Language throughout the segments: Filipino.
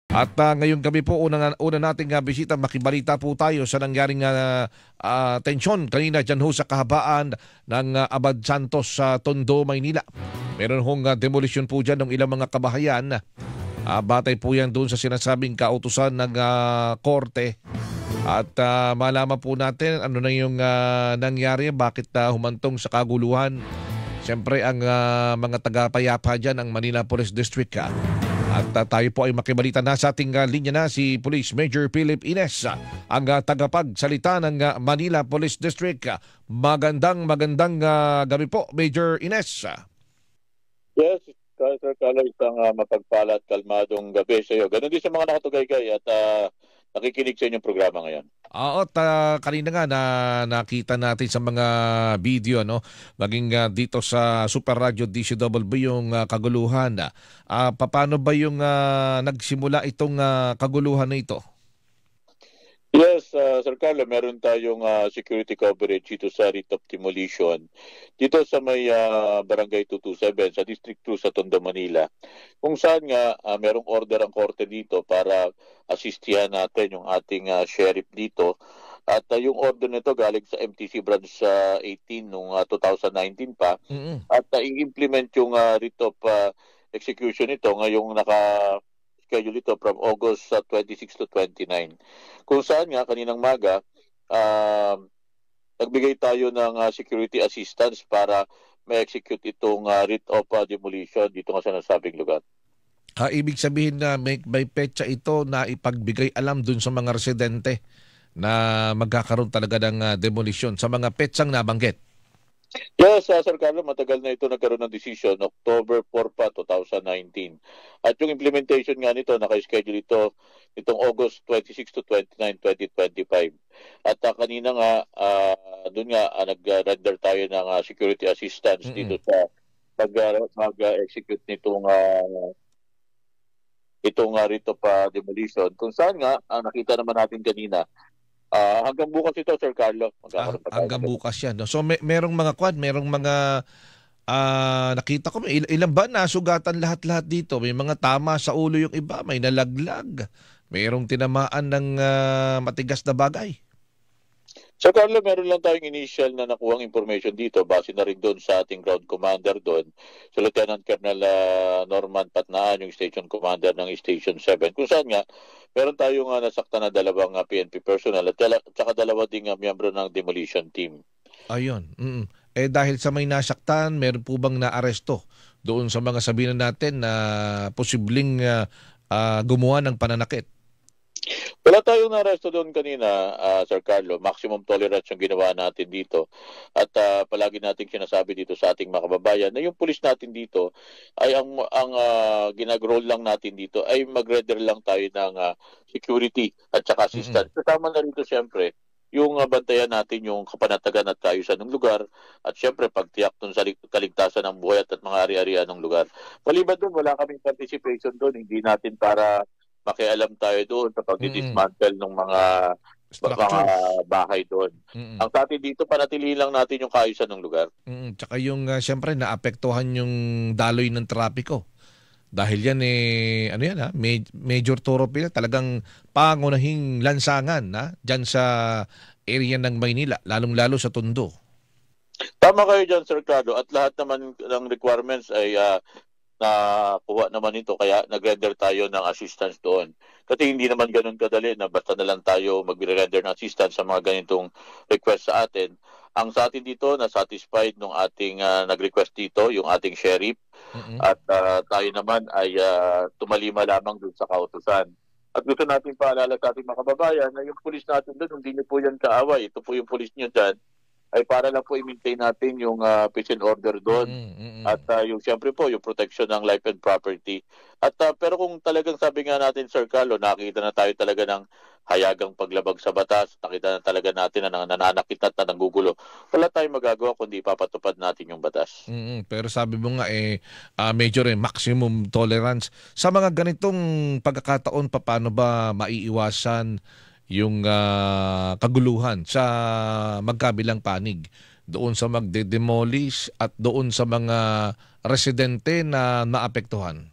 At ngayong gabi po, una nating bisita, makibalita po tayo sa nangyaring tensyon kanina dyan ho sa kahabaan ng Abad Santos sa Tondo, Maynila. Meron hong demolition po dyan ng ilang mga kabahayan. Batay po yan doon sa sinasabing kautusan ng korte. At malaman po natin ano na yung nangyari, bakit humantong sa kaguluhan. Siyempre ang mga tagapayapa dyan, ang Manila Police District. At tayo po ay makibalita na sa ating linya na si Police Major Philip Ines, ang tagapagsalita ng Manila Police District. Magandang gabi po, Major Ines. Yes, Sir Carlo, isang mapagpala at kalmadong gabi sa iyo. Ganon din sa mga nakatugaygay at nakikinig sa inyong programa ngayon. Oo, kanina nga nakita natin sa mga video, no, maging dito sa Super Radio DCWB yung kaguluhan. Paano ba yung nagsimula itong kaguluhan na ito? Yes, Sir Carlo, meron tayong security coverage dito sa writ of demolition. Dito sa may Barangay 227 sa District 2 sa Tondo, Manila. Kung saan nga merong order ang korte dito para asistihan natin yung ating sheriff dito. At yung order nito galing sa MTC branch 18 noong 2019 pa. At i-implement yung writ of execution nito ngayong schedule ito from August 26 to 29. Kung saan nga kaninang maga, nagbigay tayo ng security assistance para ma-execute itong writ of demolition dito nga sa nasabing lugar. Ibig sabihin na may petsa ito na ipagbigay alam dun sa mga residente na magkakaroon talaga ng demolition sa mga petsang nabanggit. Yes, Sir Carlo, matagal na ito nagkaroon ng decision, October 4 pa, 2019. At yung implementation nga nito, naka-schedule ito itong August 26 to 29, 2025. At kanina nga, doon nga nag-render tayo ng security assistance dito sa mag-execute nitong writ of demolition. Kung saan nga, nakita naman natin kanina, hanggang bukas ito, Sir Carlo. Hanggang bukas yan. No? So merong mga merong mga nakita ko, ilan ba nasugatan lahat-lahat dito? May mga tama sa ulo yung iba, may nalaglag. Mayroong tinamaan ng matigas na bagay. Sir Carlo, meron lang tayong initial na nakuhang information dito base na rin doon sa ating ground commander doon, si Lieutenant Colonel Norman Patnaan, yung station commander ng Station 7. Kung saan nga, meron tayong nasaktan na dalawang PNP personnel at saka dalawa ding miyembro ng demolition team. Ayun. Dahil sa may nasaktan, meron po bang naaresto doon sa mga sabihin natin na posibleng gumawa ng pananakit? Wala tayong naresto doon kanina, Sir Carlo. Maximum tolerance yung ginawa natin dito. At palagi nating sinasabi dito sa ating mga kababayan na yung pulis natin dito ay ang ginag-roll lang natin dito ay mag-render lang tayo ng security at saka assistance. Kasama na rito siyempre yung bantayan natin yung kapanatagan at kaayusan ng lugar at siyempre pagtiyak dun sa kaligtasan ng buhay at mga ari-arian ng lugar. Maliban doon, wala kaming participation doon. Hindi natin para makialam tayo doon sa pagdidismantle ng mga bahay doon. Ang sa atin dito, panatili lang natin yung kaayusan ng lugar. Tsaka yung siyempre naapektuhan yung daloy ng trapiko. Dahil yan major thoroughfare, talagang pangunahing lansangan dyan sa area ng Maynila, lalong-lalo sa Tondo. Tama kayo dyan, Sir Carlo, at lahat naman ng requirements ay nakuha naman ito, kaya nag-render tayo ng assistance doon. Kasi hindi naman ganun kadali na basta na lang tayo mag-render ng assistance sa mga ganitong request sa atin. Ang sa atin dito, na-satisfied nung ating nag-request dito, yung ating sheriff, at tayo naman ay tumalima lamang doon sa kautusan. At gusto natin paalala sa ating mga kababayan na yung pulis natin doon, hindi niyo po yan kaaway. Ito po yung pulis niyo dyan, ay para lang po i-maintain natin yung peace and order doon. At yung siyempre po yung protection ng life and property. At pero kung talagang sabi nga natin, Sir Carlo, nakita na tayo talaga ng hayagang paglabag sa batas, nakita na talaga natin na nananakit at na nanggugulo, wala tayong magagawa kundi ipapatupad natin yung batas. Pero sabi mo nga major maximum tolerance. Sa mga ganitong pagkakataon, paano ba maiiwasan yung kaguluhan sa magkabilang panig doon sa magde-demolish at doon sa mga residente na naapektuhan?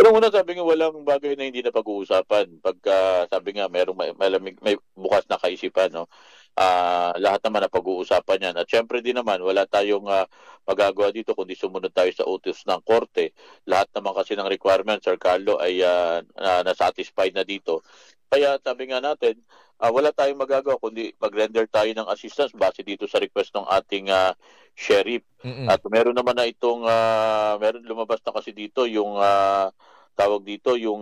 Pero sabi nga walang bagay na hindi na pag-uusapan. Pagka sabi nga may bukas na kaisipan, no. Lahat naman na pag-uusapan yan. At syempre din naman wala tayong magagawa dito kundi sumunod tayo sa utos ng korte. Lahat naman kasi ng requirements, Sir Carlo, ay na-satisfied na dito. Kaya sabi nga natin, wala tayong magagawa kundi mag-render tayo ng assistance base dito sa request ng ating sheriff. Mm-mm. At meron naman na itong meron lumabas na kasi dito yung tawag dito yung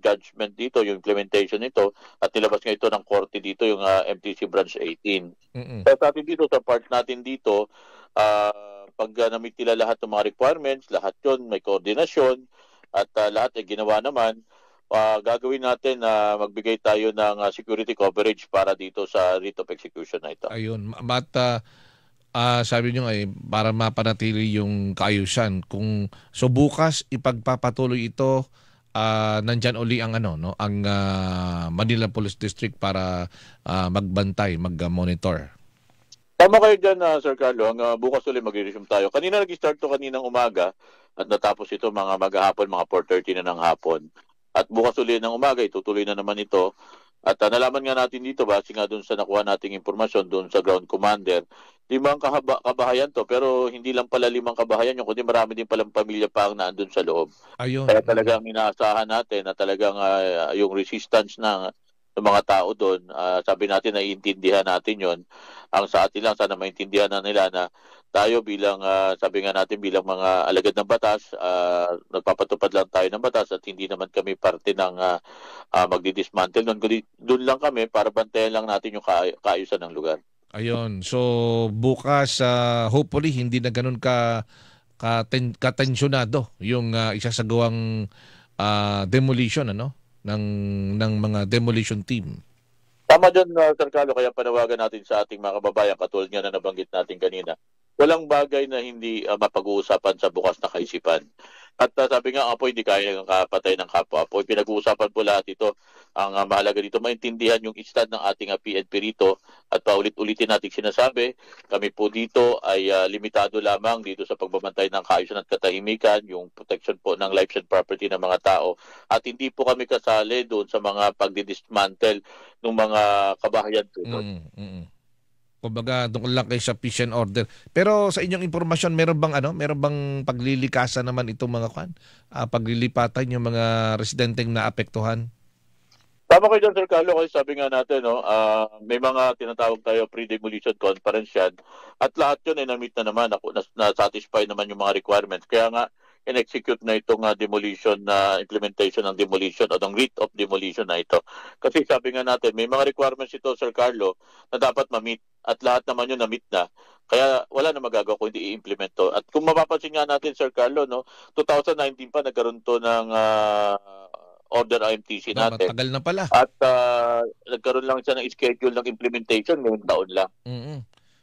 judgment dito, yung implementation nito, at nilabas nga ito ng korte dito yung MTC Branch 18. Mm-mm. Kaya sa atin dito, sa part natin dito, pag na-meet nila lahat ng mga requirements, lahat yun may koordinasyon at lahat ay ginawa naman, gagawin natin na magbigay tayo ng security coverage para dito sa writ of execution na ito. Ayun. Sabi nyo ay para mapanatili yung kaayusan. So bukas ipagpapatuloy ito, nandyan uli ang ang Manila Police District para magbantay, mag-monitor. Tama kayo dyan, Sir Carlo. Bukas ulit mag-resume tayo. Kanina nag-start to kaninang umaga at natapos ito mga maghapon, mga 4:30 na ng hapon. At bukas ulit ng umaga, itutuloy na naman ito. At nalaman nga natin dito, base nga doon sa nakuha nating impormasyon doon sa ground commander, 5 kabahayan to, pero hindi lang pala 5 kabahayan yung kundi marami din palang pamilya pa ang naandun sa loob. Ayun. Kaya talagang inaasahan natin na talagang yung resistance ng mga tao doon, sabi natin na iintindihan natin yon. Ang sa atin lang, sana maintindihan na nila na tayo bilang, sabi nga natin bilang mga alagad ng batas, nagpapatupad lang tayo ng batas at hindi naman kami parte ng magdi-dismantle doon. Doon lang kami para bantayan lang natin yung kaayusan ng lugar. Ayun. So bukas hopefully hindi na ganun katensyonado yung isasagawang demolition ng mga demolition team. Tama dyan, Sir Carlo, kaya panawagan natin sa ating mga kababayan, katulad nga na nabanggit natin kanina, walang bagay na hindi mapag-uusapan sa bukas na kaisipan. At sabi nga, apoy, hindi kaya ng kapatay ng kapwa-apoy. Pinag-uusapan po lahat ito. Ang mahalaga dito, maintindihan yung stand ng ating PNP rito at paulit-ulitin natin sinasabi, kami po dito ay limitado lamang dito sa pagbabantay ng kaayusan at katahimikan, yung protection po ng lives and property ng mga tao. At hindi po kami kasali doon sa mga pagdidismantle ng mga kabahayan po doon. Kumbaga doon lang kayo sa peace and order. Pero sa inyong impormasyon, meron bang paglilikasan naman itong mga paglilipatan yung mga residenteng naapektuhan? Tama kayo dyan, Sir Carlo, kasi sabi nga natin, may mga tinatawag tayo pre-demolition conference yan. At lahat yun ay na-meet na naman, na-satisfy naman yung mga requirements. Kaya nga, in-execute na itong demolition na implementation ng demolition o ng writ of demolition na ito. Kasi sabi nga natin, may mga requirements ito, Sir Carlo, na dapat ma-meet at lahat naman yun na-meet na. Kaya wala na magagawa kung hindi i-implement to. At kung mapapansin nga natin, Sir Carlo, 2019 pa nagkaroon to ng order IMTC natin. Matagal na pala. At nagkaroon lang siya ng schedule ng implementation ngayong taon lang.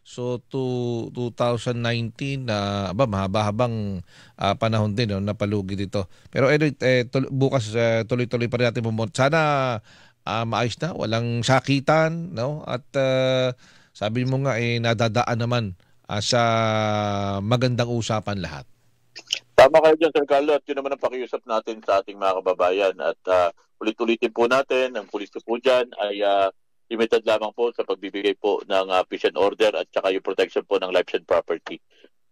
So 2019 mahaba-habang panahon din napalugi dito. Pero bukas tuloy-tuloy pa rin natin sana maayos na, walang sakitan, at sabi mo nga nadadaan naman sa magandang usapan lahat. Tama kayo dyan, Sir Carlo, at yun naman ang pakiusap natin sa ating mga kababayan. At ulit-ulitin po natin, ang pulis po dyan ay limited lamang po sa pagbibigay po ng peace and order at saka yung protection po ng lives and property.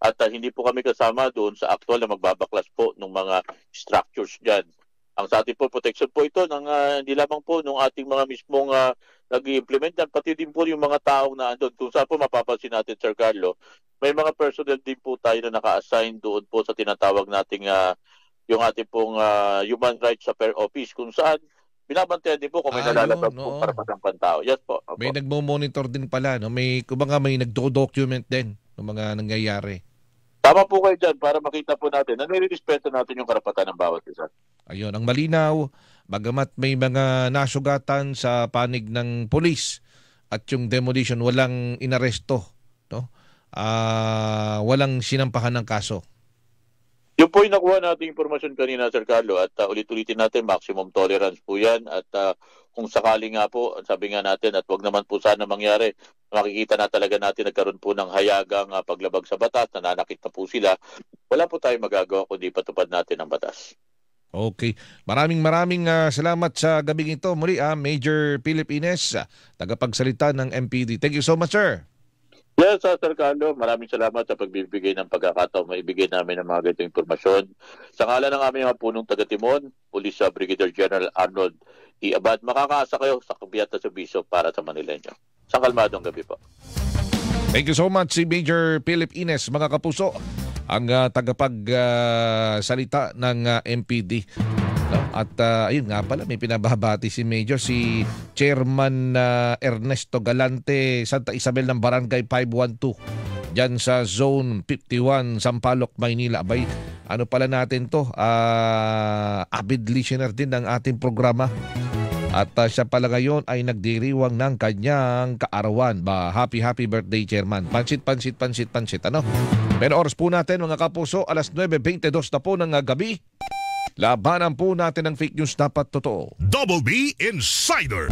At hindi po kami kasama doon sa actual na magbabaklas po ng mga structures dyan. Ang sa ating po, protection po ito ng hindi lamang po ng ating mga mismong nag-i-implement yan, pati din po yung mga taong na andun. Kung saan po mapapansin natin, Sir Carlo, may mga personnel din po tayo na naka-assign doon po sa tinatawag nating yung ating pong Human Rights Affairs Office, kung saan binabantayan din po kung may nalalabag po para pasang tao. Yes po. Opo. May nagmo-monitor din pala, may nagdo-document din ng mga nangyayari. Tama po kayo dyan para makita po natin na nire-respeto natin yung karapatan ng bawat isa. Ayun, ang malinaw, bagamat may mga nasugatan sa panig ng pulis at yung demolition, walang inaresto, walang sinampahan ng kaso. Yung po yung nakuha nating impormasyon kanina, Sir Carlo, at ulit-ulitin natin, maximum tolerance po yan. At kung sakali nga po, sabi nga natin, at wag naman po sana mangyari, makikita na talaga natin nagkaroon po ng hayagang paglabag sa batas, nananakit na po sila. Wala po tayong magagawa kundi patupad natin ang batas. Okay. Maraming salamat sa gabing ito. Muli, Major Philip Ines, tagapagsalita ng MPD. Thank you so much, sir. Yes, Sir Carlo, maraming salamat sa pagbibigay ng pagkakataon maibigay namin ng mga ganitong impormasyon. Sa ngalan ng aming mga punong taga-Timon, Police Brigadier General Arnold E. Abad, makakaasa kayo sa Kabiata Servicio para sa Manileño. Isang kalmadong gabi po. Thank you so much si Major Philip Ines, mga kapuso, ang tagapagsalita ng MPD. No? At ayun nga pala, may pinababati si Major, si Chairman Ernesto Galante, Santa Isabel ng Barangay 512, dyan sa Zone 51, Sampaloc, Maynila. Abay, ano pala natin to? Avid listener din ng ating programa. At siya pala ngayon ay nagdiriwang ng kanyang kaarawan. Happy birthday, Chairman. Pansit, ano? Pero oras po natin, mga kapuso, alas 9:22 na po ng gabi. Labanan po natin ang fake news, dapat totoo. Double B Insider.